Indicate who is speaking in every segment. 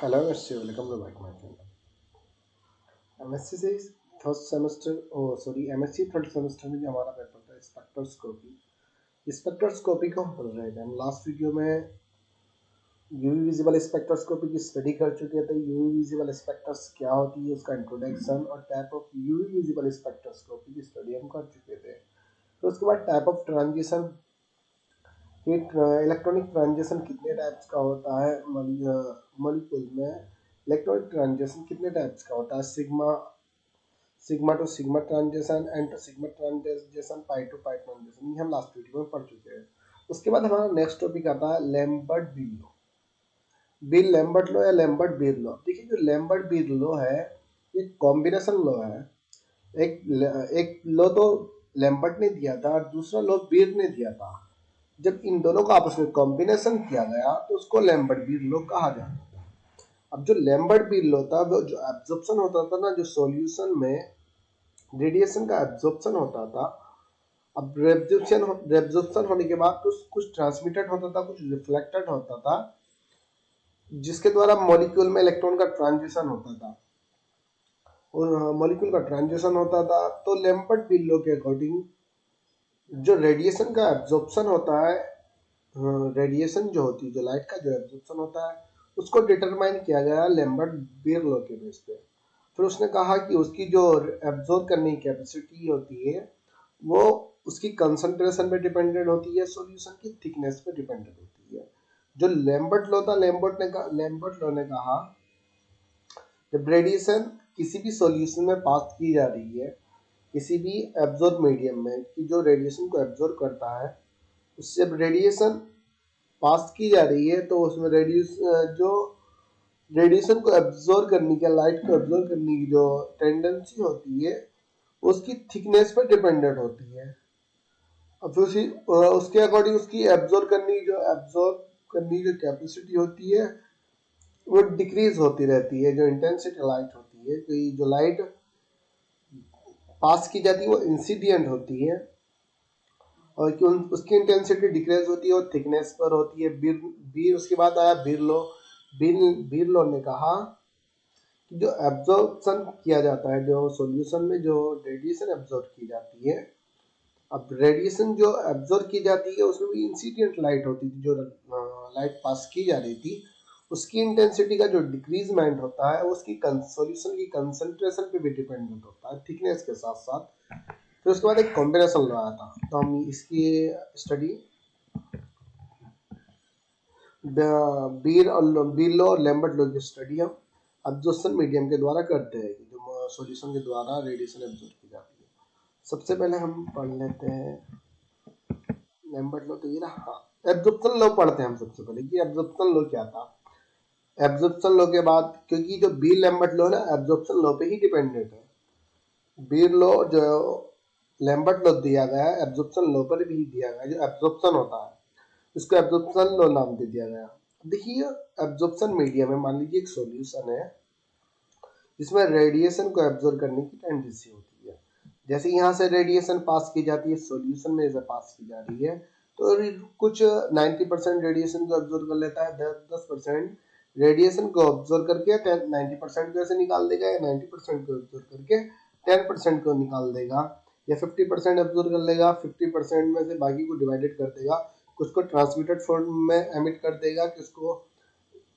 Speaker 1: Hello, Mr. Welcome to back, my friend. MSc से third semester MSc third semester में जो हमारा paper था स्पेक्ट्रोस्कोपी को हम पढ़ रहे थे। हम लास्ट वीडियो में यूवी विजिबल स्पेक्ट्रोस्कोपी की स्टडी कर चुके थे। यूवी विजिबल स्पेक्ट्रस क्या होती है, उसका इंट्रोडक्शन और type of UV visible spectroscopy की स्टडी हम कर चुके थे। तो उसके बाद type of transition, heat electronic transition कितने टाइप्स का होता है, मॉलिक्यूल में इलेक्ट्रॉनिक ट्रांजिशन कितने टाइप्स का होता है, sigma to sigma transition, n to sigma transition, pi to pi transition, ये हम लास्ट वीडियो में पढ़ चुके हैं। उसके बाद हमारा नेक्स्ट टॉपिक आता है लैम्बर्ट बील लॉ। बील लैम्बर्ट लॉ या लैम्बर्ट बील लॉ। देखिए, जो लैम्बर्ट बील लॉ है ये कॉम्बिनेशन लॉ है। एक लॉ तो लैम्बर्ट ने दिया था और दूसरा लॉ बील ने दिया था। जब इन दोनों का आपस में कॉम्बिनेशन किया गया तो उसको लैम्बर्ट बील लॉ कहा जाता है। अब जो लैम्बर्ट बील लॉ था, वो जो एब्जॉर्प्शन होता था ना, जो सॉल्यूशन में रेडिएशन का एब्जॉर्प्शन होता था। अब रेब्जॉर्प्शन होने के बाद कुछ ट्रांसमिटेड होता था, कुछ रिफ्लेक्टेड होता था, जिसके द्वारा मॉलिक्यूल में इलेक्ट्रॉन का ट्रांजिशन होता था और मॉलिक्यूल का ट्रांजिशन होता था। तो लैम्बर्ट बील लॉ के अकॉर्डिंग जो रेडिएशन का एब्जॉर्प्शन होता है, रेडिएशन जो होती है, जो लाइट का जो एब्जॉर्प्शन होता है, उसको डिटरमाइन किया गया लैम्बर्ट बील लॉ के बेस पे। फिर उसने कहा कि उसकी जो एब्जॉर्ब करने की कैपेसिटी होती है वो उसकी कंसंट्रेशन पे डिपेंडेंट होती है, सॉल्यूशन की थिकनेस पे डिपेंडेंट होती है। जो लैम्बर्ट लॉ था, लैम्बर्ट लॉ ने कहा जब रेडिएशन किसी भी सॉल्यूशन में पास की जा रही है, किसी भी एब्जॉर्ब मीडियम में, कि जो रेडिएशन को एब्जॉर्ब करता है, उससे जब रेडिएशन पास की जा रही है तो उसमें जो रेडिएशन को एब्जॉर्ब करने की, लाइट को एब्जॉर्ब करने की जो टेंडेंसी होती है, उसकी थिकनेस पर डिपेंडेंट होती है। अब उसके अकॉर्डिंग उसकी एब्जॉर्ब करने की जो कैपेसिटी होती है वो डिक्रीज होती रहती है। जो इंटेंसिटी लाइट होती है, तो जो लाइट पास की जाती है वो इंसिडेंट होती है और उसकी इंटेंसिटी डिक्रीज होती है और थिकनेस पर होती है। बीर उसके बाद आया बिरलो। बिरलो ने कहा कि जो एब्जॉर्प्शन किया जाता है, जो सॉल्यूशन में जो रेडिएशन एब्जॉर्ब की जाती है, अब रेडिएशन जो एब्जॉर्ब की जाती है उसमें भी इंसिडेंट लाइट होती थी। जो लाइट पास की जा रही थी, उसकी इंटेंसिटी का जो डिक्रीजमेंट होता है उसकी सॉल्यूशन की कंसंट्रेशन पे भी डिपेंडेंट होता है, थिकनेस के साथ साथ। फिर उसके बाद एक कॉम्बिनेशन लॉ आया था, तो हम इसकी स्टडी बीर लॉ और लैम्बर्ट लॉ की स्टडी हम एब्जॉर्प्शन मीडियम के द्वारा करते हैं, जो सॉल्यूशन के द्वारा रेडिएशन एब्जॉर्ब की जाती है। सबसे पहले हम पढ़ लेते हैं लैम्बर्ट लॉ। तो ये रहा, हाँ, एब्जॉर्प्शन लॉ पढ़ते हैं हम सबसे पहले कि एब्जॉर्प्शन लॉ क्या था। एब्जॉर्प्शन लॉ के बाद, क्योंकि जो बी लैम्बर्ट लॉ है ना, एब्जॉर्प्शन लॉ पे ही डिपेंडेंट है। बीर लॉ जो लैम्बर्ट लॉ दिया गया है, एब्जॉर्प्शन लॉ पर भी दिया गया है। जो एब्जॉर्प्शन होता है इसको एब्जॉर्प्शन लॉ नाम दे दिया गया। देखिए, एब्जॉर्प्शन मीडियम में मान लीजिए एक सॉल्यूशन है जिसमें रेडिएशन को एब्जॉर्ब करने की टेंडेंसी होती है। जैसे यहाँ से रेडिएशन पास की जाती है, सॉल्यूशन में से पास की जा रही है, तो कुछ 90% रेडिएशन को एब्जॉर्ब कर लेता है, 10% रेडिएशन को ऑब्जर्व करके 90% को ऐसे निकाल देगा, या 90% को ऑब्जर्व करके 10% को निकाल देगा, या 50% ऑब्जर्व कर लेगा, 50% में से बाकी को डिवाइडेड कर देगा, कुछ को ट्रांसमिटेड फॉर्म में एमिट कर देगा,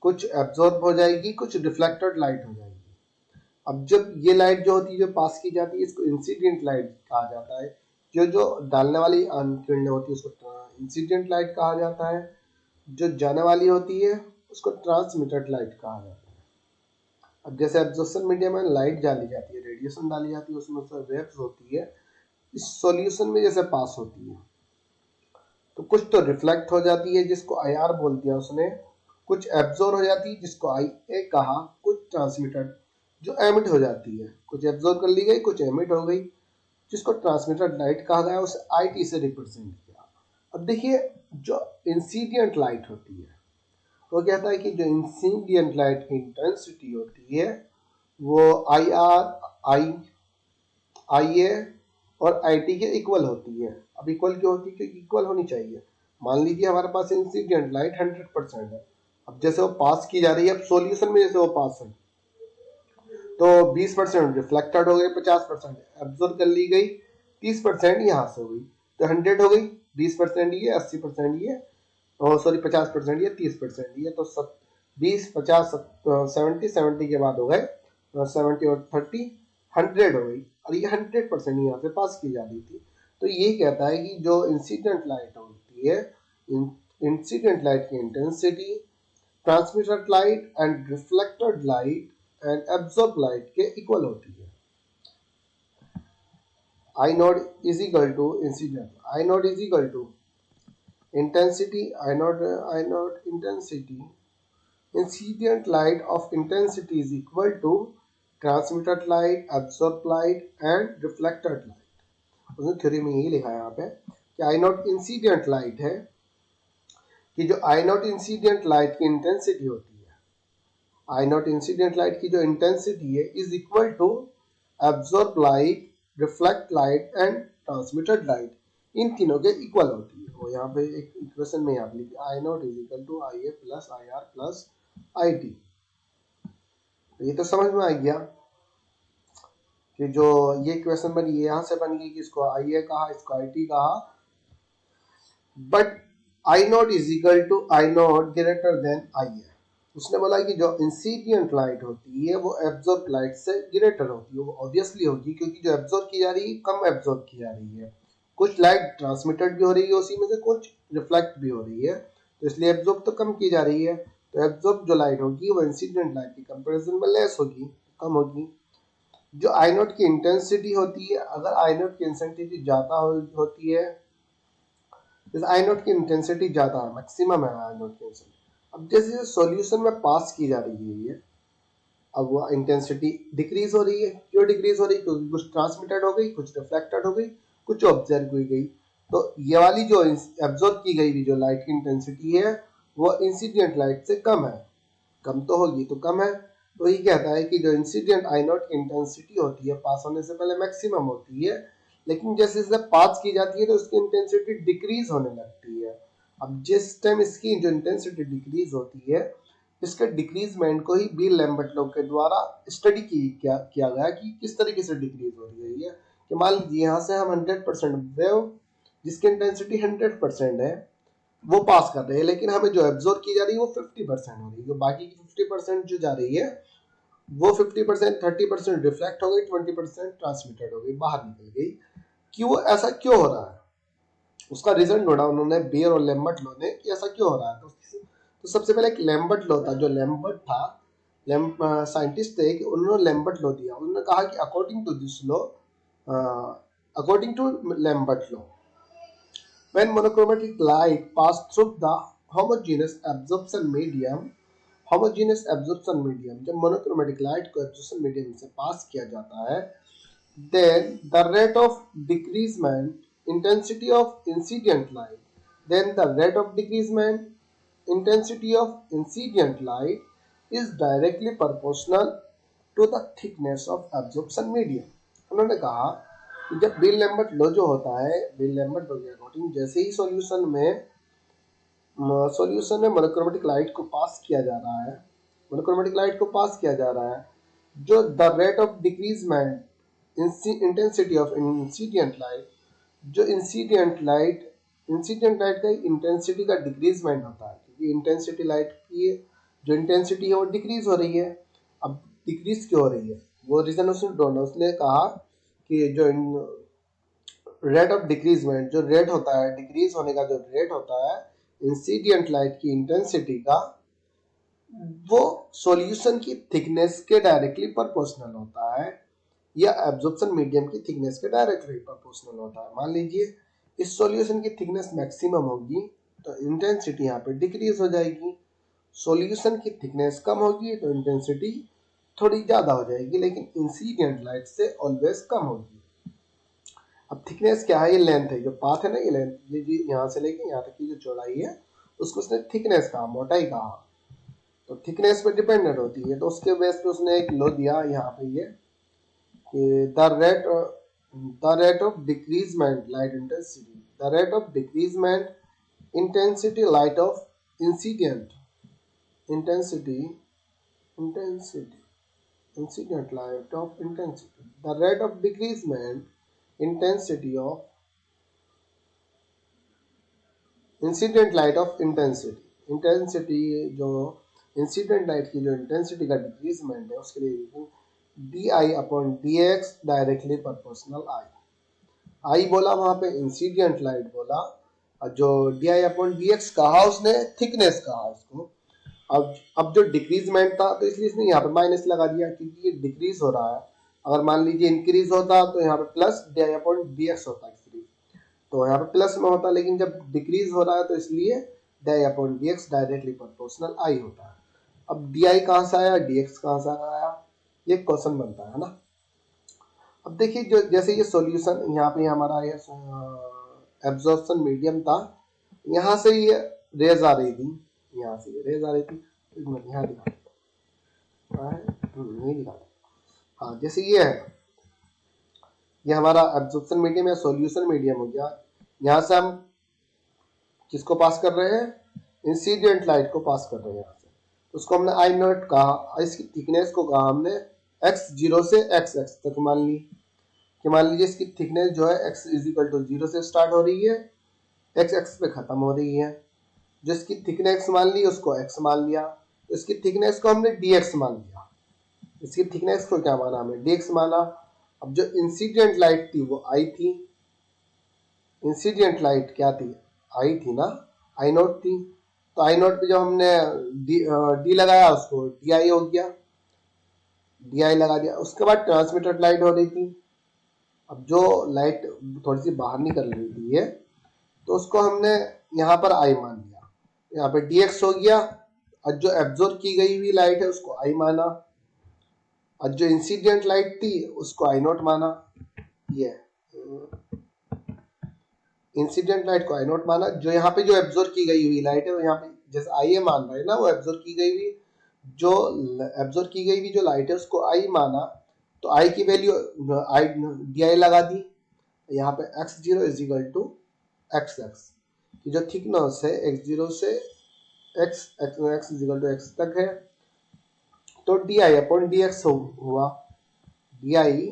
Speaker 1: कुछ एब्जॉर्ब हो जाएगी, कुछ रिफ्लेक्टेड लाइट हो जाएगी। अब जब ये लाइट जो होती है जो पास की जाती है, इसको इंसिडेंट लाइट कहा जाता है। जो जो डालने वाली किरणें होती है उसको इंसिडेंट लाइट कहा जाता है। जो जाने वाली होती है उसको ट्रांसमिटेड लाइट कहा जाता है। अब जैसे एब्जॉर्प्शन मीडियम में लाइट डाली जाती है, रेडिएशन डाली जाती है, उसमें से वेव्स होती है, इस सॉल्यूशन में जैसे पास होती है, तो कुछ तो रिफ्लेक्ट हो जाती है जिसको आई आर बोल दिया उसने, कुछ एब्जॉर्ब हो जाती है जिसको आई ए कहा, कुछ ट्रांसमिटेड जो एमिट हो जाती है, कुछ एब्जॉर्ब कर ली गई, कुछ एमिट हो गई, जिसको ट्रांसमिटेड लाइट कहा गया, उसे आई टी से रिप्रेजेंट किया। अब देखिए, जो इंसिडेंट लाइट होती है, वो कहता है कि जो इंसिडेंट लाइट की इंटेंसिटी होती है वो आई आर, आई आई ए और आई टी के इक्वल होती है। अब इक्वल क्यों होती है? क्योंकि इक्वल होनी चाहिए। मान लीजिए हमारे पास इंसिडेंट लाइट 100% है, अब जैसे वो पास की जा रही है, अब सॉल्यूशन में जैसे वो पास है तो 20% रिफ्लेक्टेड हो गई, 50% एब्जॉर्ब कर ली गई, 30% यहाँ से हो गई, तो 100 हो गई। 20% ये, 80% ये, सॉरी 50% ये, 30% ये, तो सब 20 50 70 70 के बाद हो गए 70 और 30 100 हो गई, और ये 100% यहाँ से पास की जा रही थी। तो ये कहता है कि जो इंसिडेंट लाइट होती है, इंसिडेंट लाइट की intensity transmitted light and reflected light and absorb light के इक्वल होती है। I naught is equal to incident. I naught is equal to intensity. I naught intensity. Incident light of intensity is equal to transmitted light, absorbed light and reflected light. उसने theory में यही लिखा है यहाँ पे कि I naught इंसिडेंट लाइट है, कि जो I naught इंसिडेंट लाइट की इंटेंसिटी होती है, I naught इंसिडेंट लाइट की जो इंटेंसिटी है is equal to absorb light, reflect light and transmitted light, इन तीनों के इक्वल होती है। वो यहाँ पे एक इक्वेशन में यहाँ पे लिखी I naught is equal to I A plus I R plus I T. ये तो समझ में आ गया कि जो ये इक्वेशन बनी ये यहाँ से बन गई कि इसको आई ए कहा, इसको आई टी कहा, but I naught is equal to I naught greater than I A. उसने बोला कि जो इंसिडेंट लाइट होती है वो एब्जॉर्ब लाइट से ग्रेटर होती है। वो ऑब्वियसली होगी क्योंकि जो एब्जॉर्ब की जा रही है कम एब्जॉर्ब की जा रही है, कुछ लाइट ट्रांसमिटेड भी हो रही है उसी में से, कुछ रिफ्लेक्ट भी हो रही है, तो इसलिए एब्जॉर्ब तो कम की जा रही है। तो एब्जॉर्ब जो लाइट होगी वो इंसिडेंट लाइट की कंपेरिजन में लेस होगी, कम होगी। जो आई नॉट की इंटेंसिटी होती है, अगर आई नॉट की इंटेंसिटी ज्यादा होती है, जैसे आई नॉट की इंटेंसिटी ज्यादा है, मैक्सिमम है आई नॉट की इंटेंसिटी, अब जैसे सॉल्यूशन में पास की जा रही है ये, अब वो इंटेंसिटी डिक्रीज हो रही है। क्यों डिक्रीज हो रही है? क्योंकि कुछ ट्रांसमिटेड हो गई, कुछ रिफ्लेक्टेड हो गई, कुछ ऑब्जर्व हुई गई। तो ये वाली जो एब्जॉर्ब की गई जो लाइट की इंटेंसिटी है वो इंसिडेंट लाइट से कम है, कम तो होगी तो कम है। तो ये कहता है कि जो इंसिडेंट आई नॉट की इंटेंसिटी होती है पास होने से पहले मैक्सिमम होती है, लेकिन जैसे जैसे पास की जाती है तो उसकी इंटेंसिटी डिक्रीज होने लगती है। अब जिस टाइम इसकी जो इंटेंसिटी डिक्रीज होती है, इसके डिक्रीजमेंट को ही बी लैम्बर्ट लॉ के द्वारा स्टडी किया गया कि किस तरीके से डिक्रीज हो रही है ये। कि मान लीजिए यहाँ से हम 100% वेव जिसकी इंटेंसिटी 100% है वो पास कर रहे हैं, लेकिन हमें जो एब्जॉर्ब की जा रही है वो 50% हो रही है। जो बाकी की 50% जो जा रही है वो 50%, 30% रिफ्लेक्ट हो गई, 20% ट्रांसमिटेड हो गई, बाहर निकल गई। क्यों ऐसा क्यों हो रहा है? उसका रीजन ढूंढा उन्होंने बेयर और लैम्बर्ट लॉ ने कि ऐसा क्यों हो रहा है। तो सबसे पहले एक लैम्बर्ट लॉ था, जो लैम्बर्ट था, साइंटिस्ट थे, कि उन्होंने लैम्बर्ट लॉ दिया। उन्होंने कहा कि according to this law, according to Lambert law, when monochromatic light pass through the homogeneous absorption medium, homogeneous absorption medium, जब मोनोक्रोमेटिक लाइट को एब्जॉर्प्शन मीडियम से पास किया जाता है, then the rate of decreasement intensity of incident light, then the rate of decreasement intensity of incident light is directly proportional to the thickness of absorption medium। उन्होंने कहा कि जब bill Lambert law जो होता है, बिल लैम्बर्ट लॉ के according जैसे ही solution में मोनोक्रोमेटिक लाइट को पास किया जा रहा है, मोनोक्रोमेटिक लाइट को पास किया जा रहा है, जो the rate of decreasement intensity of incident light, जो इंसिडेंट लाइट का इंटेंसिटी का डिक्रीजमेंट होता है, क्योंकि इंटेंसिटी लाइट की जो इंटेंसिटी है वो डिक्रीज हो रही है। अब डिक्रीज क्यों हो रही है, वो रीजन उसने ढूंढा। उसने कहा कि जो रेट ऑफ डिक्रीजमेंट, जो रेट होता है डिक्रीज होने का, जो रेट होता है इंसिडेंट लाइट की इंटेंसिटी का, वो सॉल्यूशन की थिकनेस के डायरेक्टली प्रोपोर्शनल होता है, या एब्जॉर्प्शन मीडियम की थिकनेस के डायरेक्टली प्रोपोर्शनल होता है। मान लीजिए इस सॉल्यूशन की थिकनेस मैक्सिमम होगी तो इंटेंसिटी यहाँ पे डिक्रीज हो जाएगी, सॉल्यूशन की थिकनेस कम होगी तो इंटेंसिटी थोड़ी ज्यादा हो जाएगी, लेकिन इंसिडेंट लाइट से ऑलवेज कम होगी। अब थिकनेस क्या है? ये लेंथ है, जो पाथ है ना, ये लेंथ, ये जी यहाँ से लेके यहाँ तक की जो चौड़ाई है उसको उसने थिकनेस कहा, मोटाई कहा। तो थिकनेस पे डिपेंडेंट होती है, तो उसके बेस पे उसने एक लॉ दिया यहाँ पे ये कि the rate of decreasement light intensity, the rate of decreasement intensity light of incident intensity, intensity, incident light of intensity, the rate of decreasement intensity of incident light of intensity जो incident light की जो intensity का decreasement है उसके लिए D I upon D x directly proportional I. I बोला वहां पे इंसिडेंट लाइट बोला, और जो D I upon D X कहा उसने थिकनेस कहा उसको। अब जो डिक्रीजमेंट था तो इसलिए इसने यहाँ पे माइनस लगा दिया क्योंकि ये डिक्रीज हो रहा है। अगर मान लीजिए इंक्रीज होता तो यहाँ पे plus D I upon D x होता है, तो यहाँ पे प्लस में होता, लेकिन जब डिक्रीज हो रहा है तो इसलिए D upon D x directly proportional I होता है। अब डी आई कहाँ से आया, डी एक्स कहाँ से आया, ये क्वेश्चन बनता है ना। अब देखिए जो जैसे ये सॉल्यूशन यहाँ पे हमारा ये एब्जॉर्प्शन मीडियम था, यहाँ से ये रेज आ रही थी, यहाँ से ये रेज आ रही थी, यहाँ दिखा नहीं दिखा, हाँ जैसे ये है, ये हमारा एब्जॉर्प्शन मीडियम या सॉल्यूशन मीडियम हो गया। यहाँ से हम किसको पास कर रहे हैं, इंसिडेंट लाइट को पास कर रहे हैं। यहाँ से उसको हमने आई नॉट कहा, इसकी थिकनेस को कहा हमने एक्स जीरो से एक्स एक्स तक मान ली, कि मान लीजिए इसकी थिकनेस जो है x is equal to zero से स्टार्ट हो रही है, एक्स एक्स पे खत्म हो रही है। जिसकी थिकनेस मान ली उसको एक्स मान लिया, इसकी थिकनेस को हमने डी एक्स मान लिया, इसकी थिकनेस को क्या माना हमने, डी एक्स माना। अब जो इंसिडेंट लाइट थी वो आई थी, इंसिडेंट लाइट क्या थी, आई थी ना, आई नॉट थी। तो आई नॉट पे जब हमने डी लगाया उसको डी आई हो गया, डी आई लगा दिया। उसके बाद ट्रांसमिटेड लाइट हो रही थी, अब जो लाइट थोड़ी सी बाहर निकल रही थी है तो उसको हमने यहाँ पर आई मान लिया, यहाँ पे डी एक्स हो गया। और जो एब्जॉर्ब की गई हुई लाइट है उसको आई माना, और जो इंसिडेंट लाइट थी उसको आई नॉट माना। ये इंसिडेंट लाइट को आई नॉट माना, जो यहाँ पे जो एब्जॉर्ब की गई हुई लाइट है वो यहाँ पे जैसे आई ए मान रहे हैं ना, वो एब्जॉर्ब की गई हुई, जो एब्जॉर्ब की गई हुई जो लाइट है उसको आई माना। तो आई की वैल्यू आई डी आई लगा दी, यहाँ पे X zero is equal to X X की जो थिकनेस है एक्स जीरो से x X is equal to x तक है, तो D I upon D x हुआ, D I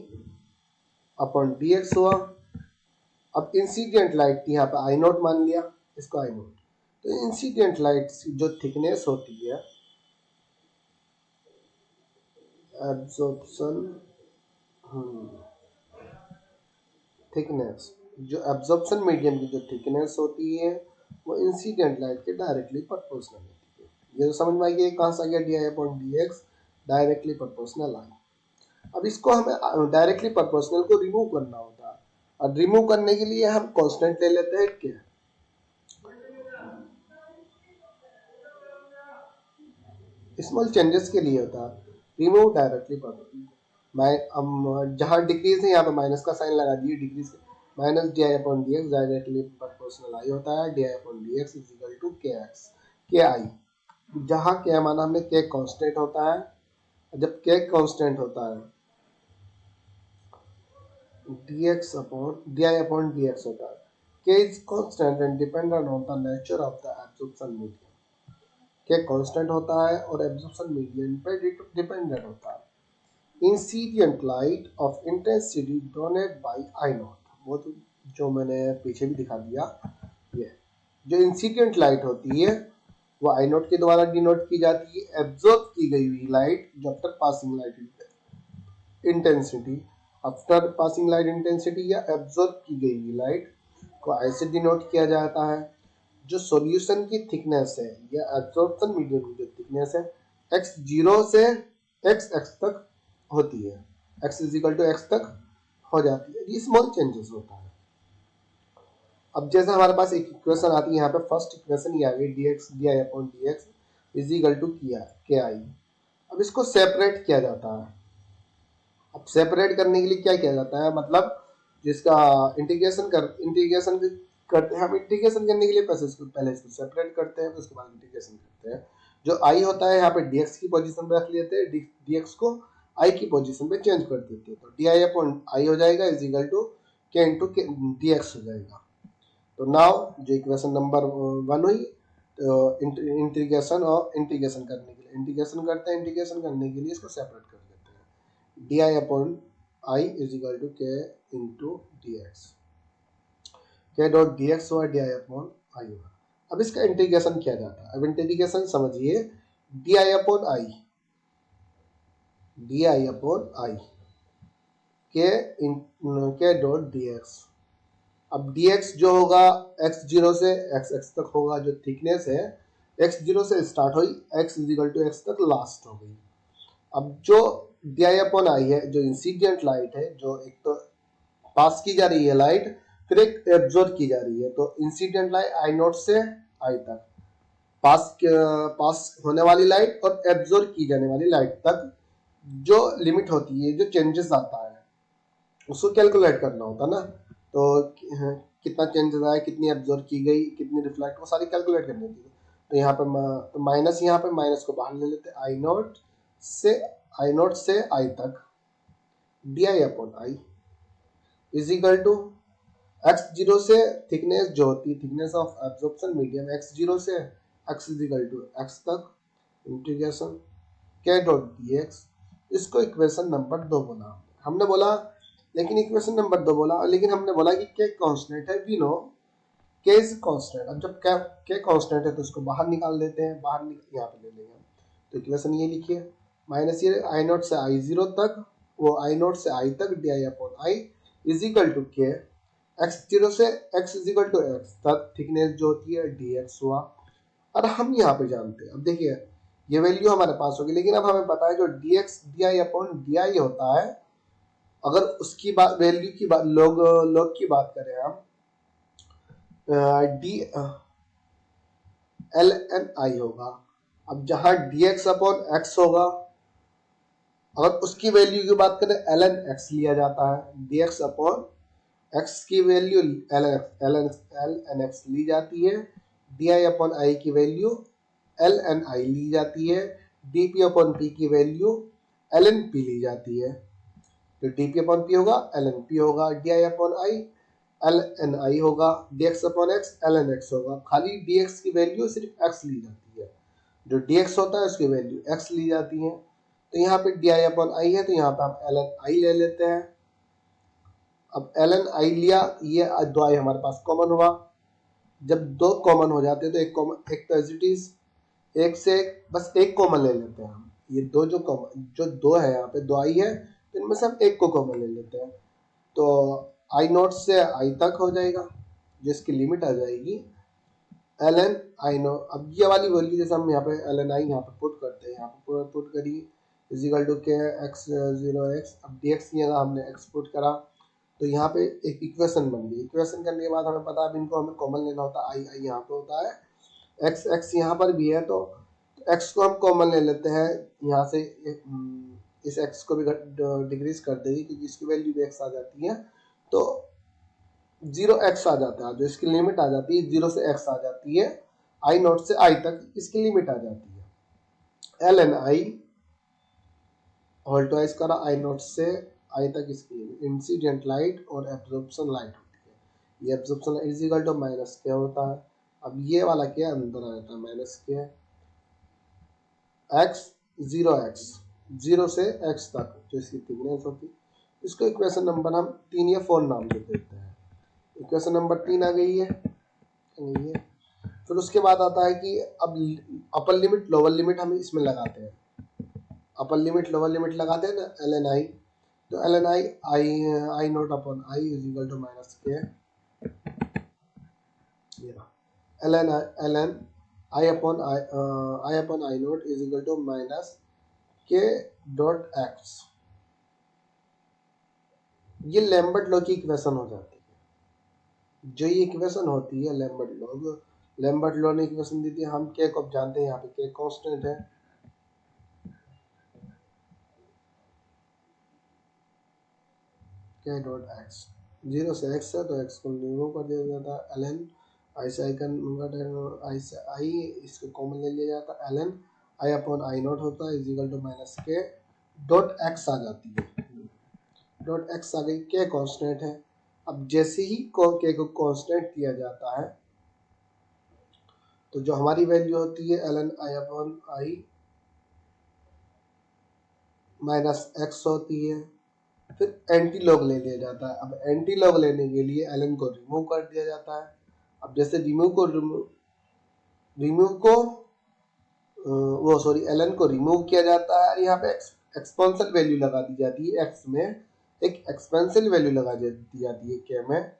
Speaker 1: upon D x हुआ। अब इंसिडेंट लाइट थी यहाँ पे आई नॉट मान लिया, इसको आई नॉट। तो इंसिडेंट लाइट जो थिकनेस होती है, एब्जॉर्प्शन थिकनेस, जो एब्जॉर्प्शन मीडियम की जो थिकनेस होती है वो इंसिडेंट लाइट के डायरेक्टली प्रोपोर्शनल होती है। ये तो समझ में आ गया कहाँ से आ गया, D I upon D x directly proportional I. अब इसको हमें डायरेक्टली प्रोपोर्शनल को रिमूव करना होता है, और रिमूव करने के लिए हम कांस्टेंट ले लेते हैं क्या, स्मॉल चेंजेस के लिए होता है रिमूव डायरेक्टली प्रोपोर्शनल। जहाँ डिक्रीज है यहाँ पे माइनस का साइन लगा दिए, decrease minus D I upon D x directly proportional I होता है, D I upon D x is equal to के एक्स के आई। जहाँ के माना हमने के कांस्टेंट होता है, जब के कांस्टेंट होता है dx upon di upon dx होता है। k is constant and dependent on the nature of the absorption medium। k constant होता है और absorption medium पे डिपेंडेंट होता है। Incident light of intensity donate by I not, वो तो जो मैंने पीछे भी दिखा दिया। ये जो इंसिडेंट लाइट होती है वो आई नॉट के द्वारा डिनोट की जाती है, एब्जॉर्ब की गई हुई लाइट जो after passing light intensity, after passing light intensity या एब्जॉर्ब की गई हुई लाइट को ऐसे डिनोट किया जाता है। जो सॉल्यूशन की थिकनेस है या एब्जॉर्प्शन मीडियम की जो थिकनेस है एक्स जीरो से एक्स एक्स तक होती है, x is equal to x तक हो जाती है, ये स्मॉल चेंजेस होता है। अब जैसे हमारे पास एक इक्वेशन आती है, यहाँ पे फर्स्ट इक्वेशन ये आ गई d x d I upon D x is equal to के आई। अब इसको सेपरेट किया जाता है। अब सेपरेट करने के लिए क्या किया जाता है, मतलब जिसका इंटीग्रेशन करते हैं हम, इंटीग्रेशन करने के लिए पहले इसको सेपरेट करते हैं, उसके बाद इंटीग्रेशन करते हैं। जो आई होता है यहाँ पे dx की पोजीशन पे रख लेते हैं, dx को आई की पोजीशन पे चेंज कर देते हैं, तो डी आई अपॉन आई हो जाएगा is equal to k into d x हो जाएगा। तो नाउ जो इक्वेशन नंबर 1 हुई, इंटीग्रेशन और इंटीग्रेशन करने के लिए इंटीग्रेशन करते हैं, इंटीग्रेशन करने के लिए इसको सेपरेट कर देते हैं। D I upon I is equal to k into d x, k dot D x हुआ डी आई अपॉन आई हुआ। अब इसका इंटीग्रेशन किया जाता है। अब इंटीग्रेशन समझिए, D I upon I, D I upon आई के डॉट डी एक्स। अब dx जो होगा x0 से xx तक होगा, जो थिकनेस है x0 से स्टार्ट हुई x इजिकल टू x तक लास्ट हो गई। अब जो di अपॉन आई है, जो इंसिडेंट लाइट है, जो एक तो पास की जा रही है लाइट, फिर एक एब्जॉर्ब की जा रही है, तो इंसिडेंट लाइट आई नोट से आई तक, पास होने वाली लाइट और एब्जॉर्ब की जाने वाली लाइट तक जो लिमिट होती है, जो चेंजेस आता है, उसको कैलकुलेट करना होता ना। तो कितना चेंजेस आया, कितनी एब्जॉर्ब की गई, कितनी रिफ्लेक्ट, वो सारी कैलकुलेट करनी थी। तो यहाँ पे तो माइनस, यहाँ पे माइनस को बाहर ले लेते, आई नोट से आई तक D I upon I is equal to X zero से थिकनेस जो होती है, thickness of absorption medium, X zero से x is equal to x तक integration K dot D X. इसको इक्वेशन नंबर 2 बोला हमने बोला, लेकिन इक्वेशन नंबर 2 बोला, लेकिन हमने बोला कि के कांस्टेंट है, वी नो के इज कांस्टेंट। अब जब के कांस्टेंट है तो उसको बाहर निकाल देते हैं, यहाँ पे ले लेंगे। तो इक्वेशन ये लिखिए, माइनस ये आई नोट से आई जीरो तक, वो आई नोट से आई तक D I upon I is equal to के एक्स जीरो से x is equal to x तक थिकनेस जो होती है डी एक्स हुआ। और हम यहाँ पे जानते हैं, अब देखिए ये वैल्यू हमारे पास होगी, लेकिन अब हमें पता है जो D x d I upon D I होता है, अगर उसकी बात वैल्यू की बात लोग की बात करें हम, डी एल एन आई होगा। अब जहां डी एक्स अपॉन एक्स होगा, अगर उसकी वैल्यू की बात करें एल एन एक्स लिया जाता है, डी एक्स अपॉन एक्स की वैल्यू एल एन एक्स ली जाती है, डी आई अपॉन आई की वैल्यू एल एन आई ली जाती है, डी पी अपॉन पी की वैल्यू एल एन पी ली जाती है। तो डी पी अपॉन पी होगा एल एन पी होगा, D I upon I L N I होगा, D X upon X L N X होगा। खाली डी एक्स की वैल्यू सिर्फ एक्स ली जाती है, जो डी एक्स होता है उसकी वैल्यू एक्स ली जाती है। तो यहाँ पे डी आई अपॉन आई है, तो यहाँ पे हम एल एन आई ले लेते हैं। अब एल एन आई लिया, ये दो आई हमारे पास कॉमन हुआ। जब दो कॉमन हो जाते हैं तो एक तो एज इट इज, एक से एक बस एक कॉमन ले लेते हैं हम। ये दो जो दो है, यहाँ पे दो आई है, तो इनमें से हम एक को कॉमन ले लेते हैं। तो आई नोट से आई तक हो जाएगा, जिसकी लिमिट आ जाएगी एल एन आई नो। अब ये वाली वैल्यू जैसे हम यहाँ पे एल एन आई यहाँ पे पुट करते हैं, यहाँ पे पुट करिए इजिकल टू के एक्स जीरो एक्स। अब डी एक्स की जगह हमने एक्स पुट करा, तो यहाँ पे एक इक्वेशन बन गई। इक्वेशन करने के बाद हमें पता है इनको हमें कॉमन लेना होता है, आई आई यहाँ पे होता है, एक्स एक्स यहाँ पर भी है, तो एक्स को हम कॉमन ले लेते हैं यहाँ से। इस एक्स को भी डिक्रीज कर देगी क्योंकि इसकी वैल्यू भी एक्स आ जाती है, तो जीरो एक्स आ जाता है, जो इसकी लिमिट आ जाती है जीरो से एक्स आ जाती है, आई नोट से आई तक इसकी लिमिट आ जाती है। L N I whole twice करा आई नोट से आई तक इसकी लिमिट। इंसिडेंट लाइट और एब्जॉर्प्शन लाइट होती है, ये absorption is equal to minus क्या होता है। अब ये वाला क्या अंदर आ जाता है, माइनस के एक्स जीरो से एक्स तक जो इसकी थिकनेस होती है। इसको इक्वेशन नंबर हम 3 या 4 नाम दे देते हैं। इक्वेशन नंबर 3 आ गई है। फिर उसके बाद आता है कि अब अपर लिमिट लोअर लिमिट हम इसमें लगाते हैं। अपर लिमिट लोअर लिमिट लगाते हैं ना, एल एन आई, तो L N I I naught upon I is equal to minus K L N I upon I naught is equal to minus के dot X. ये Lambert law की equation हो जाती है। जो ये इक्वेशन होती है लैम्बर्ट लॉ ने इक्वेशन दी थी। हम के को जानते हैं, यहाँ पे के कांस्टेंट है, के डॉट एक्स जीरो से एक्स है, तो एक्स को रिमूव कर दिया जाता है। एल एन आई से आई कन्वर्ट, आई से आई इसको कॉमन ले लिया जाता है, L N I upon I naught होता है इज इक्वल टू माइनस के डॉट एक्स आ जाती है। डॉट एक्स आ गई, के कांस्टेंट है। अब जैसे ही के को कांस्टेंट किया जाता है, तो जो हमारी वैल्यू होती है ln i upon I minus x होती है। फिर एंटी लॉग ले लिया जाता है। अब एंटी लॉग लेने के लिए ln को रिमूव कर दिया जाता है। अब जैसे रिमूव को वो सॉरी ln को रिमूव किया जाता है, यहाँ पे एक्सपोनेंशियल वैल्यू लगा दी जाती है। x में एक एक्सपेंसिव वैल्यू लगा दी जाती है क्या में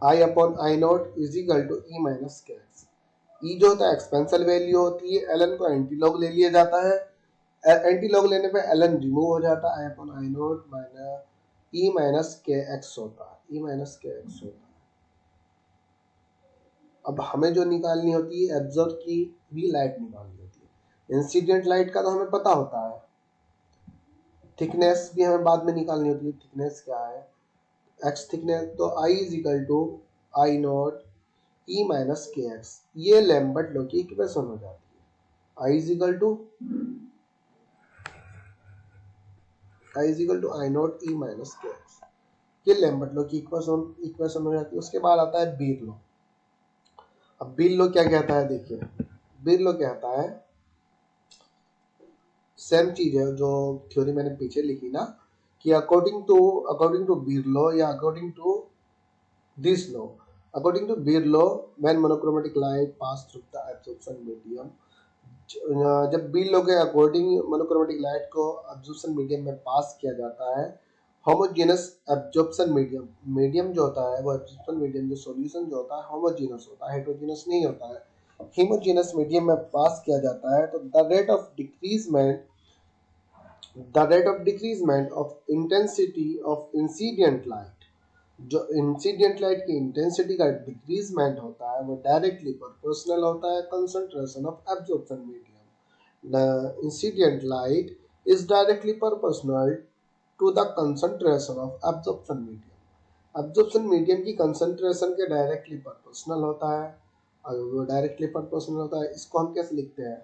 Speaker 1: i upon I naught is equal to e minus के एक्स। ई जो होता है एक्सपेंसिव वैल्यू होती है, ln को एंटी लॉग ले लिया जाता है। एंटी लॉग लेने पे ln रिमूव हो जाता है, i upon I not minus E minus के एक्स होता है, ई माइनस के एक्स होता है। अब हमें जो निकालनी होती है एब्जॉर्ब की भी लाइट निकालनी होती है। इंसिडेंट लाइट का तो हमें पता होता है, थिकनेस भी हमें बाद में निकालनी होती है। थिकनेस क्या है, एक्स थिकनेस, तो I is equal to I naught E minus के एक्स। ये लैम्बर्ट लॉ की इक्वेशन हो जाती है। I is equal to I naught E minus के एक्स, ये लैम्बर्ट लॉ की इक्वेशन हो जाती है। उसके बाद आता है बीर लॉ। अब बीर लॉ क्या कहता है, देखिए बीर लॉ कहता है सेम चीज है जो थ्योरी मैंने पीछे लिखी ना, कि अकॉर्डिंग टू बीर लॉ या according to this law, according to Beer law when monochromatic light pass through the absorption medium, जब बीर लॉ के अकॉर्डिंग मोनोक्रोमेटिक लाइट को एब्जॉर्प्शन मीडियम में पास किया जाता है, होमोजेनस एब्जॉर्प्शन मीडियम, मीडियम जो होता है वो एब्जॉर्प्शन मीडियम जो सॉल्यूशन जो होता है होमोजेनस होता है, हेटेरोजेनस नहीं होता है। होमोजेनस मीडियम में पास किया जाता है तो the rate of decreasement of intensity of incident light, जो इंसिडेंट लाइट की इंटेंसिटी का डिक्रीजमेंट होता है वो डायरेक्टली प्रोपोर्शनल होता है concentration of absorption medium. The incident light is directly proportional to the concentration of absorption medium. Absorption medium की concentration के डायरेक्टली प्रोपोर्शनल होता है। अगर वो डायरेक्टली प्रोपोर्शनल होता है, इसको हम कैसे लिखते हैं,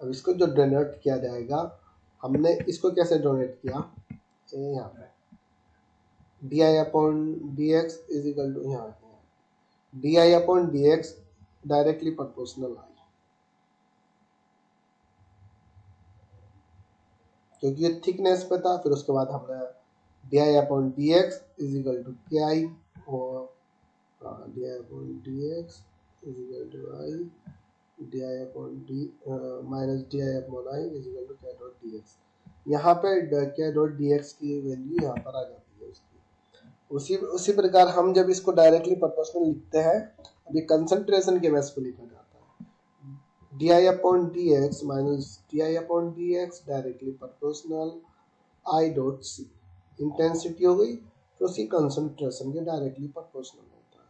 Speaker 1: अब इसको जो डोनेट किया जाएगा, हमने इसको कैसे डोनेट किया, यहाँ पे D I upon D x is equal to, यहाँ D I upon D x directly proportional I, क्योंकि ये थिकनेस पे था। फिर उसके बाद हमने D I upon D x is equal to के आई, और D I upon D x is equal to I D I upon D minus D I upon I is equal to K dot D X. यहाँ पे K dot D X की value यहाँ पर आ जाती है उसकी। उसी प्रकार हम जब इसको डायरेक्टली प्रोपोर्शनल लिखते हैं, अभी कंसंट्रेशन के बेस पे लिखा जाता है, D I upon D x minus D I upon D x directly proportional I dot c, intensity हो गई तो उसी कंसंट्रेशन के डायरेक्टली प्रोपोर्शनल होता है।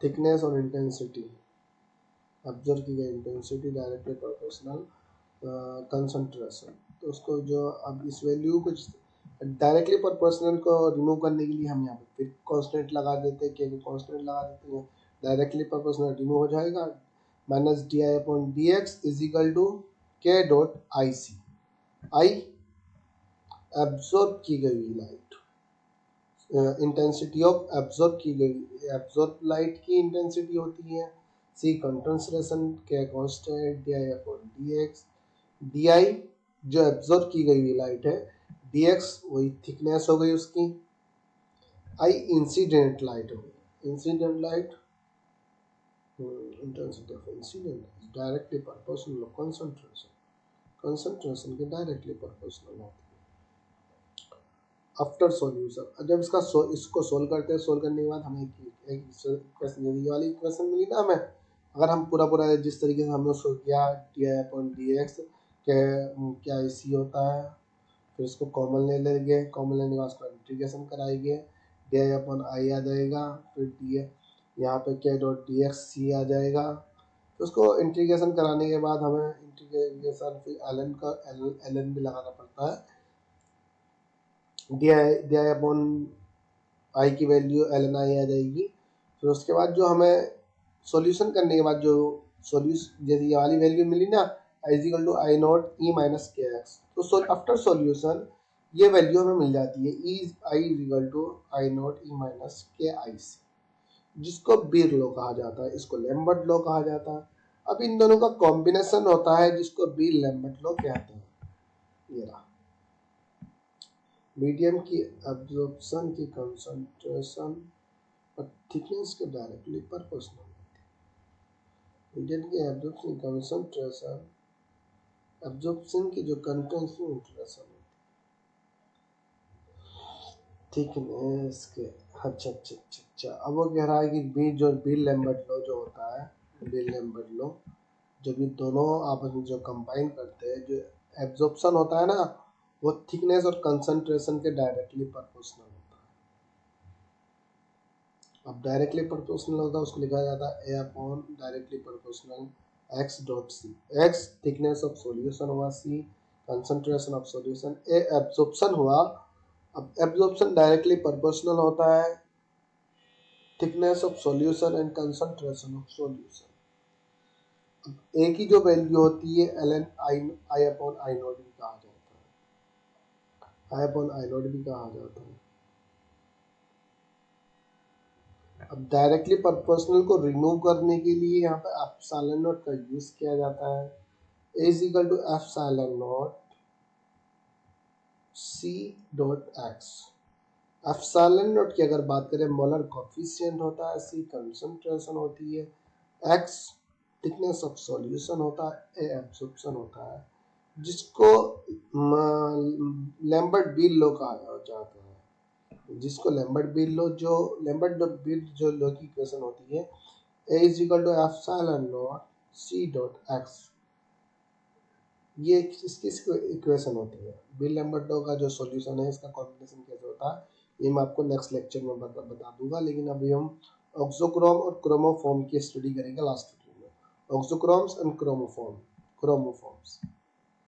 Speaker 1: थिकनेस और इंटेंसिटी, ऑब्जर्व की गई इंटेंसिटी डायरेक्टली प्रोपोर्शनल कंसंट्रेशन, तो उसको जो अब इस वैल्यू को डायरेक्टली प्रोपोर्शनल को रिमूव करने के लिए हम यहाँ पे फिर कांस्टेंट लगा देते हैं, के कांस्टेंट लगा देते हैं, डायरेक्टली प्रोपोर्शनल रिमूव हो जाएगा, minus D I upon D x is equal to K dot I C. I absorb की गई लाइट, इंटेंसिटी ऑफ एब्जॉर्ब की गई, एब्जॉर्ब लाइट की इंटेंसिटी होती है, सी कंसंट्रेशन के constant D I upon D x, d आई जो एब्जॉर्ब की गई हुई लाइट है, डी एक्स वही थिकनेस हो गई उसकी, आई इंसिडेंट लाइट हो गई, incident light intensity of incident directly proportional concentration, concentration के डायरेक्टली प्रोपोर्शनल होती है। आफ्टर सॉल्यूशन, जब इसको सोल्व करते हैं, सोल्व करने के बाद हमें एक इक्वेशन, ये वाली इक्वेशन मिली ना हमें, अगर हम पूरा जिस तरीके से हमने सोल्व किया, D I upon D x क्या इसी होता है, फिर इसको कॉमन ले लेंगे, कॉमन लेने के बाद उसको इंटीग्रेशन कराएंगे, डी आई अपॉन आई आ जाएगा, फिर डी यहाँ पे के डॉट डी एक्स सी आ जाएगा। तो उसको इंटीग्रेशन कराने के बाद हमें इंटीग्रेशन फिर एल एन भी लगाना पड़ता है, डी आई अपॉन आई की वैल्यू एल एन आई आ जाएगी। फिर उसके बाद जो हमें सॉल्यूशन करने के बाद जो सॉल्यूशन जैसे ये वाली वैल्यू मिली ना, I is equal to I naught E minus के एक्स, तो आफ्टर सॉल्यूशन ये वैल्यू हमें मिल जाती है, E I is equal to I naught E minus K I सी। जिसको बीर लॉ कहा जाता है, इसको लैम्बर्ट लॉ कहा जाता है। अब इन दोनों का कॉम्बिनेशन होता है जिसको बीर लैम्बर्ट लॉ कहते हैं। ये रहा, मीडियम की एब्जॉर्प्शन की कंसंट्रेशन और थिकनेस के डायरेक्टली प्रोपोर्शनल। मीडियम की एब्जॉर्प्शन कंसंट्रेशन, एब्जॉर्प्शन की जो कंसंट्रेशन थिकनेस के, अच्छा। अब वो कह रहा है कि बिल लैम्बर्ट लॉ जो होता है, बिल लैम्बर्ट लॉ, जब ये दोनों आपस में जो कंबाइन करते हैं, जो एब्जॉर्प्शन होता है ना, वो थिकनेस और कंसंट्रेशन के डायरेक्टली प्रोपोर्शनल होता है। अब डायरेक्टली प्रोपोर्शनल होता है उसको लिखा जाता है A upon directly proportional X dot C. X thickness of solution हुआ, C concentration of solution, A absorption हुआ। अब एब्जॉर्प्शन डायरेक्टली प्रोपोर्शनल होता है thickness of solution and concentration of solution. A की जो वैल्यू होती है L N I upon I naught भी कहा जाता है, आई अपॉन आई नॉट भी कहा जाता है। अब डायरेक्टली प्रोपोर्शनल को रिमूव करने के लिए यहाँ पे एप्सिलॉन नॉट का यूज किया जाता है। A is equal to epsilon naught C dot X. Epsilon naught की अगर बात करें, मोलर कोफिशिएंट होता है, सी कंसंट्रेशन होती है, एक्स थिकनेस ऑफ सॉल्यूशन होता है, ए एब्जॉर्प्शन होता है, जिसको लैम्बर्ट बील लॉ कहा जाता है। जिसको लैम्बर्ट बील जो लॉ की इक्वेशन होती है, A is equal to epsilon naught C dot X, ये इसकी इक्वेशन होती है। बिल लैम्बर्ट लॉ का जो सॉल्यूशन है, इसका कॉम्बिनेशन कैसे होता है, ये मैं आपको नेक्स्ट लेक्चर में बता दूंगा। लेकिन अभी हम ऑक्सोक्रोम और क्रोमोफॉर्म की स्टडी करेंगे लास्ट वीडियो में, ऑक्सोक्रोम्स एंड क्रोमोफॉर्म्स।